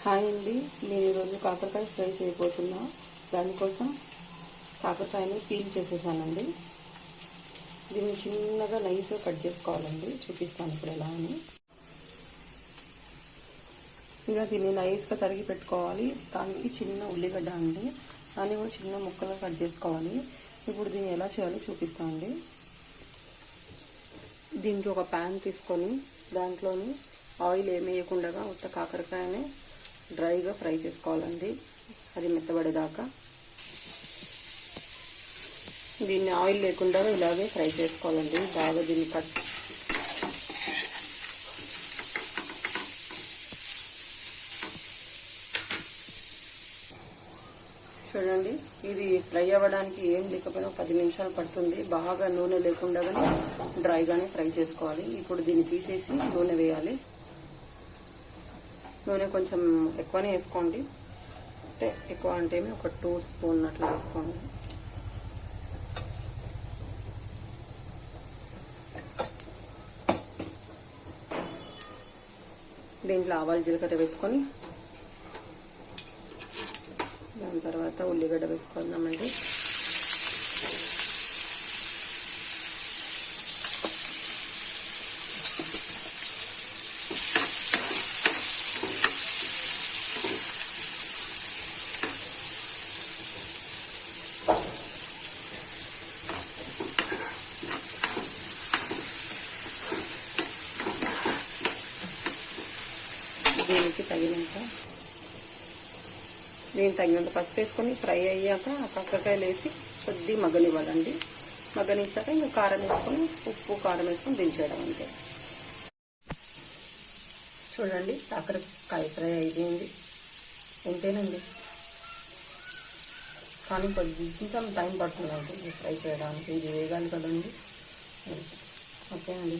Hi అండి, నేను ఈరోజు కాకరకాయ ఫ్రై చేయబోతున్నా. దానికోసం కాకరకాయని పీల్ చేసేసానండి. దీన్ని చిన్నగా నైస్గా కట్ చేసుకోవాలండి. చూపిస్తాను ఇప్పుడు ఎలా అని. ఇలా దీన్ని నైస్గా తరిగి పెట్టుకోవాలి. దానికి చిన్న ఉల్లిగడ్డ అండి, దాన్ని కూడా చిన్న ముక్కలుగా కట్ చేసుకోవాలి. ఇప్పుడు దీన్ని ఎలా చేయాలో చూపిస్తానండి. దీనికి ఒక ప్యాన్ తీసుకొని దాంట్లోని ఆయిల్ ఏమి వేయకుండా ఉత్త కాకరకాయని డ్రైగా ఫ్రై చేసుకోవాలండి, అది మెత్తబడేదాకా. దీన్ని ఆయిల్ లేకుండా ఇలాగే ఫ్రై చేసుకోవాలండి. బాగా దీన్ని చూడండి, ఇది ఫ్రై అవ్వడానికి ఏం లేకపోయినా 10 నిమిషాలు పడుతుంది. బాగా నూనె లేకుండా డ్రైగానే ఫ్రై చేసుకోవాలి. ఇప్పుడు దీన్ని తీసేసి నూనె వేయాలి. నూనె కొంచెం ఎక్కువనే వేసుకోండి, అంటే ఎక్కువ అంటే ఒక 2 స్పూన్ అట్లా వేసుకోండి. దీంట్లో ఆవాలు జీలకర్ర వేసుకొని దాని తర్వాత ఉల్లిగడ్డ వేసుకుందామండి. దీనికి తగినంత పసుపు వేసుకొని ఫ్రై అయ్యాక కాకరకాయలు వేసి కొద్ది మగ్గనివ్వాలండి. మగ్గనిచ్చాక ఇంకా కారం వేసుకొని ఉప్పు కారం వేసుకొని దించేయడం అంతే. చూడండి, కాకరకాయ ఫ్రై అయిపోయింది. ఎంతేనండి, కానీ కొంచెం టైం పడుతుందండి ఫ్రై చేయడానికి. ఇది వేగాలి కదండి. ఓకే అండి.